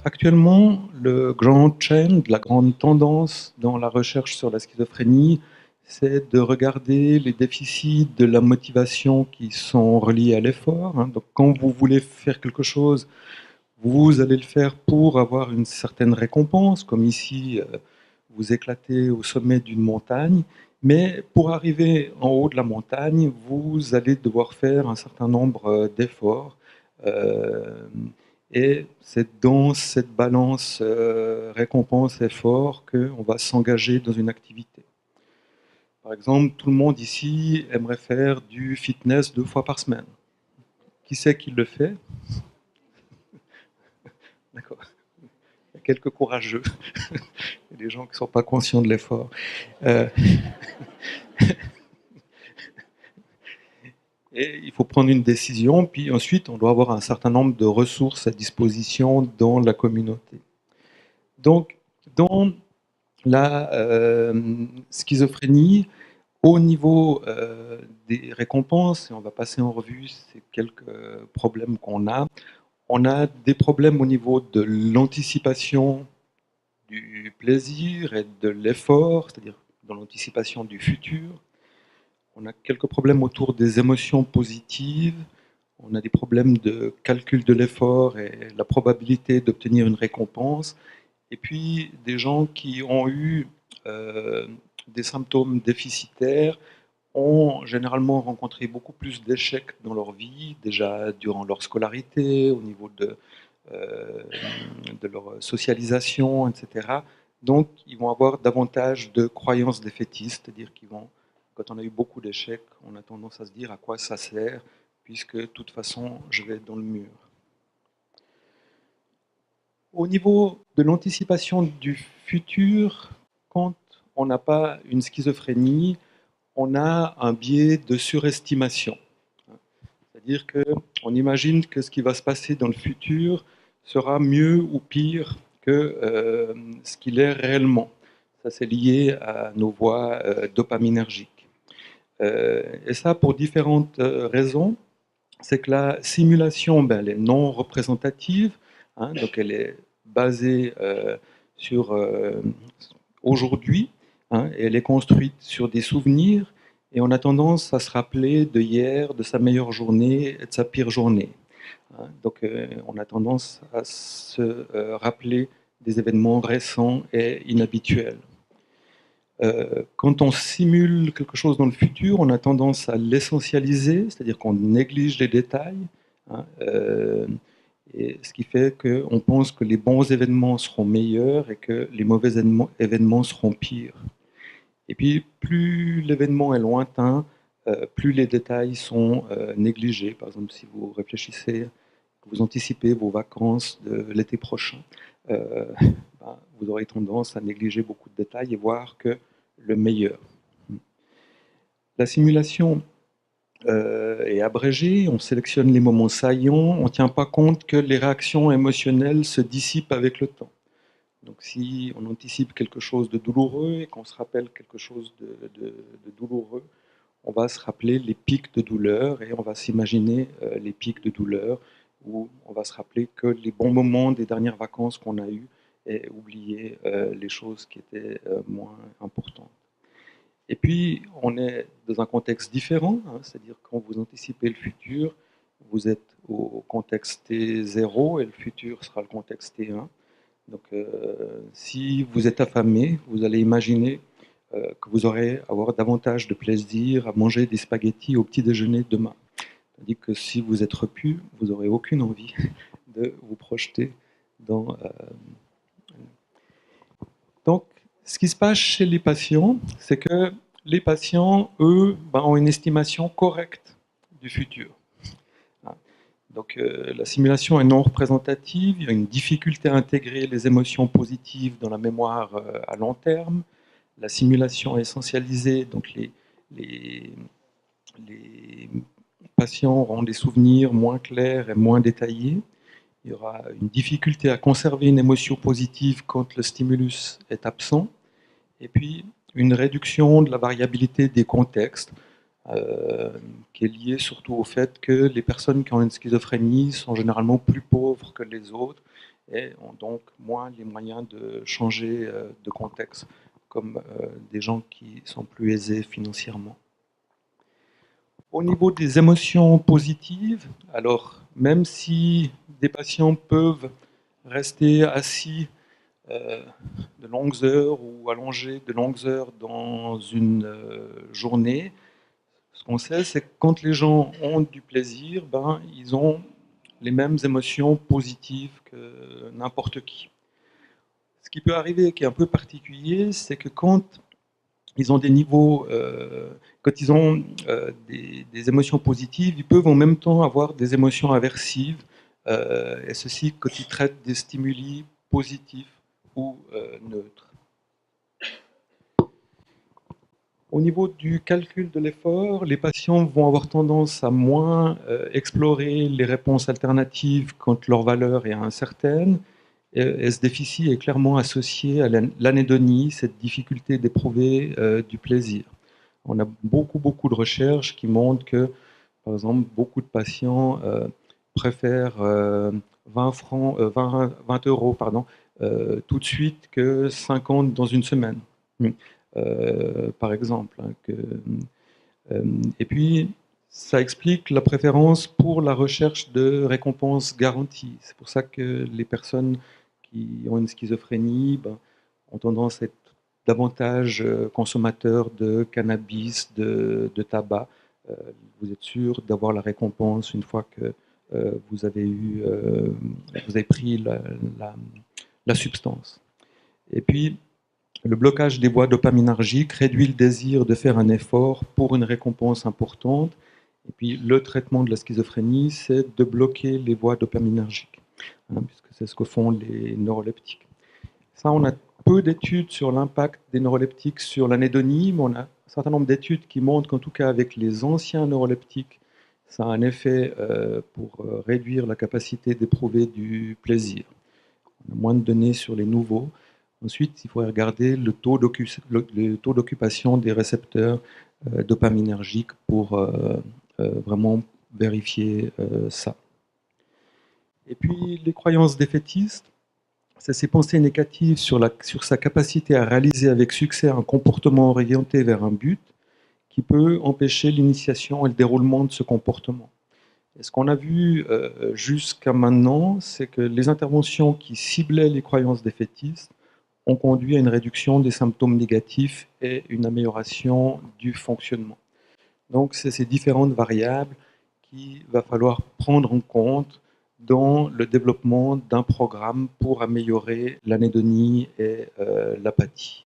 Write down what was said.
Actuellement, le grand trend, la grande tendance dans la recherche sur la schizophrénie, c'est de regarder les déficits de la motivation qui sont reliés à l'effort, hein. Donc, quand vous voulez faire quelque chose, vous allez le faire pour avoir une certaine récompense, comme ici, vous éclatez au sommet d'une montagne. Mais pour arriver en haut de la montagne, vous allez devoir faire un certain nombre d'efforts. Euh, et c'est dans cette balance récompense-effort qu'on va s'engager dans une activité. Par exemple, tout le monde ici aimerait faire du fitness 2 fois par semaine. Qui c'est qui le fait? D'accord. Il y a quelques courageux. Il y a des gens qui ne sont pas conscients de l'effort. Euh, et il faut prendre une décision, puis ensuite, on doit avoir un certain nombre de ressources à disposition dans la communauté. Donc, dans la schizophrénie, au niveau des récompenses, et on va passer en revue ces quelques problèmes qu'on a, on a des problèmes au niveau de l'anticipation du plaisir et de l'effort, c'est-à-dire dans l'anticipation du futur. On a quelques problèmes autour des émotions positives. On a des problèmes de calcul de l'effort et la probabilité d'obtenir une récompense. Et puis des gens qui ont eu des symptômes déficitaires ont généralement rencontré beaucoup plus d'échecs dans leur vie, déjà durant leur scolarité, au niveau euh, de leur socialisation, etc. Donc, ils vont avoir davantage de croyances défaitistes, c'est-à-dire qu'ils vont, quand on a eu beaucoup d'échecs, on a tendance à se dire à quoi ça sert, puisque de toute façon, je vais être dans le mur. Au niveau de l'anticipation du futur, quand on n'a pas une schizophrénie, on a un biais de surestimation. C'est-à-dire qu'on imagine que ce qui va se passer dans le futur sera mieux ou pire que ce qu'il est réellement. Ça, c'est lié à nos voies dopaminergiques. Et ça, pour différentes raisons. C'est que la simulation, ben, elle est non représentative, hein, donc elle est basée sur aujourd'hui, hein, et elle est construite sur des souvenirs, et on a tendance à se rappeler de hier, de sa meilleure journée et de sa pire journée, hein. Donc on a tendance à se rappeler des événements récents et inhabituels. Quand on simule quelque chose dans le futur, on a tendance à l'essentialiser, c'est-à-dire qu'on néglige les détails, hein, et ce qui fait qu'on pense que les bons événements seront meilleurs et que les mauvais événements seront pires. Et puis, plus l'événement est lointain, plus les détails sont négligés. Par exemple, si vous réfléchissez, que vous anticipez vos vacances de l'été prochain, euh, ben, vous aurez tendance à négliger beaucoup de détails et voir que le meilleur. La simulation est abrégée, on sélectionne les moments saillants, on ne tient pas compte que les réactions émotionnelles se dissipent avec le temps. Donc si on anticipe quelque chose de douloureux et qu'on se rappelle quelque chose de douloureux, on va se rappeler les pics de douleur et on va s'imaginer les pics de douleur où on va se rappeler que les bons moments des dernières vacances qu'on a eues et oublier les choses qui étaient moins importantes. Et puis, on est dans un contexte différent, hein, c'est-à-dire quand vous anticipez le futur, vous êtes au contexte T0 et le futur sera le contexte T1. Donc, si vous êtes affamé, vous allez imaginer que vous aurez avoir davantage de plaisir à manger des spaghettis au petit déjeuner demain. Tandis que si vous êtes repu, vous n'aurez aucune envie de vous projeter dans. Donc, ce qui se passe chez les patients, c'est que les patients, eux, ben, ont une estimation correcte du futur. Donc, la simulation est non représentative, il y a une difficulté à intégrer les émotions positives dans la mémoire à long terme. La simulation est essentialisée, donc les patients auront des souvenirs moins clairs et moins détaillés. Il y aura une difficulté à conserver une émotion positive quand le stimulus est absent. Et puis, une réduction de la variabilité des contextes, euh, qui est liée surtout au fait que les personnes qui ont une schizophrénie sont généralement plus pauvres que les autres et ont donc moins les moyens de changer de contexte, comme des gens qui sont plus aisés financièrement. Au niveau des émotions positives, alors même si des patients peuvent rester assis de longues heures ou allongés de longues heures dans une journée, ce qu'on sait, c'est que quand les gens ont du plaisir, ben, ils ont les mêmes émotions positives que n'importe qui. Ce qui peut arriver, qui est un peu particulier, c'est que quand ils ont des niveaux, quand ils ont des émotions positives, ils peuvent en même temps avoir des émotions aversives, et ceci quand ils traitent des stimuli positifs ou neutres. Au niveau du calcul de l'effort, les patients vont avoir tendance à moins explorer les réponses alternatives quand leur valeur est incertaine. Et ce déficit est clairement associé à l'anédonie, cette difficulté d'éprouver du plaisir. On a beaucoup de recherches qui montrent que, par exemple, beaucoup de patients préfèrent 20 francs, 20 euros pardon, tout de suite que 50 dans une semaine, par exemple. Et puis, ça explique la préférence pour la recherche de récompenses garanties. C'est pour ça que les personnes qui ont une schizophrénie ont tendance à être davantage consommateurs de cannabis, de tabac. Vous êtes sûr d'avoir la récompense une fois que vous avez pris la substance. Et puis, le blocage des voies dopaminergiques réduit le désir de faire un effort pour une récompense importante. Et puis, le traitement de la schizophrénie, c'est de bloquer les voies dopaminergiques, puisque c'est ce que font les neuroleptiques. Ça, on a peu d'études sur l'impact des neuroleptiques sur l'anédonie, mais on a un certain nombre d'études qui montrent qu'en tout cas, avec les anciens neuroleptiques, ça a un effet pour réduire la capacité d'éprouver du plaisir. On a moins de données sur les nouveaux. Ensuite, il faudrait regarder le taux d'occupation des récepteurs dopaminergiques pour vraiment vérifier ça. Et puis, les croyances défaitistes, c'est ces pensées négatives sur sa capacité à réaliser avec succès un comportement orienté vers un but qui peut empêcher l'initiation et le déroulement de ce comportement. Et ce qu'on a vu jusqu'à maintenant, c'est que les interventions qui ciblaient les croyances défaitistes ont conduit à une réduction des symptômes négatifs et une amélioration du fonctionnement. Donc, c'est ces différentes variables qu'il va falloir prendre en compte dans le développement d'un programme pour améliorer l'anédonie et l'apathie.